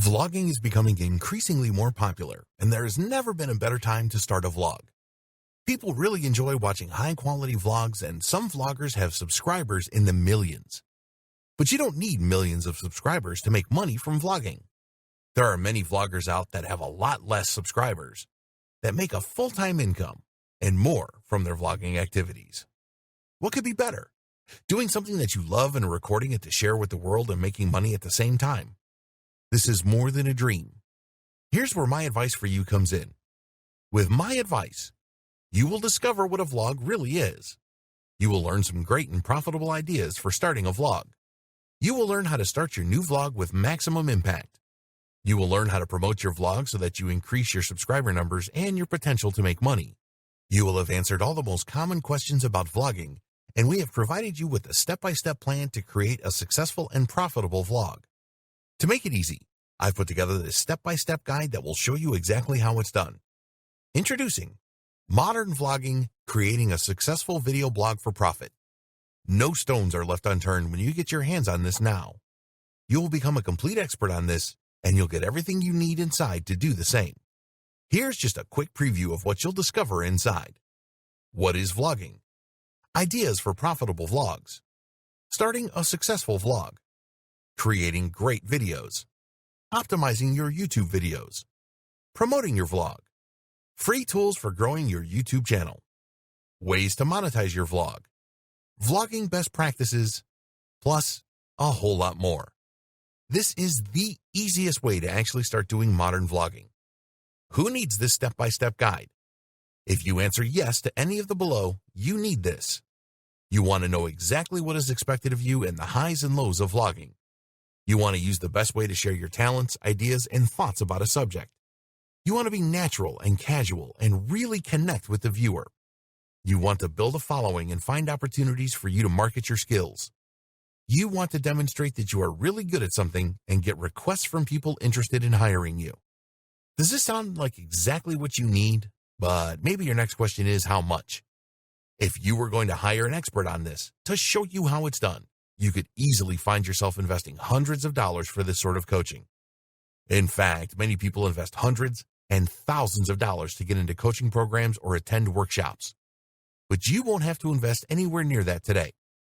Vlogging is becoming increasingly more popular, and there has never been a better time to start a vlog. People really enjoy watching high-quality vlogs, and some vloggers have subscribers in the millions. But you don't need millions of subscribers to make money from vlogging. There are many vloggers out that have a lot less subscribers that make a full-time income and more from their vlogging activities. What could be better? Doing something that you love and recording it to share with the world and making money at the same time. This is more than a dream. Here's where my advice for you comes in. With my advice, you will discover what a vlog really is. You will learn some great and profitable ideas for starting a vlog. You will learn how to start your new vlog with maximum impact. You will learn how to promote your vlog so that you increase your subscriber numbers and your potential to make money. You will have answered all the most common questions about vlogging, and we have provided you with a step-by-step plan to create a successful and profitable vlog. To make it easy, I've put together this step-by-step guide that will show you exactly how it's done. Introducing Modern Vlogging, Creating a Successful Video Blog for Profit. No stones are left unturned when you get your hands on this now. You will become a complete expert on this, and you'll get everything you need inside to do the same. Here's just a quick preview of what you'll discover inside. What is vlogging? Ideas for profitable vlogs. Starting a successful vlog. Creating great videos. Optimizing your YouTube videos. Promoting your vlog. Free tools for growing your YouTube channel. Ways to monetize your vlog. Vlogging best practices. Plus, a whole lot more. This is the easiest way to actually start doing modern vlogging. Who needs this step-by-step guide? If you answer yes to any of the below, you need this. You want to know exactly what is expected of you in the highs and lows of vlogging. You want to use the best way to share your talents, ideas, and thoughts about a subject. You want to be natural and casual and really connect with the viewer. You want to build a following and find opportunities for you to market your skills. You want to demonstrate that you are really good at something and get requests from people interested in hiring you. Does this sound like exactly what you need? But maybe your next question is how much? If you were going to hire an expert on this to show you how it's done, you could easily find yourself investing hundreds of dollars for this sort of coaching. In fact, many people invest hundreds and thousands of dollars to get into coaching programs or attend workshops. But you won't have to invest anywhere near that today.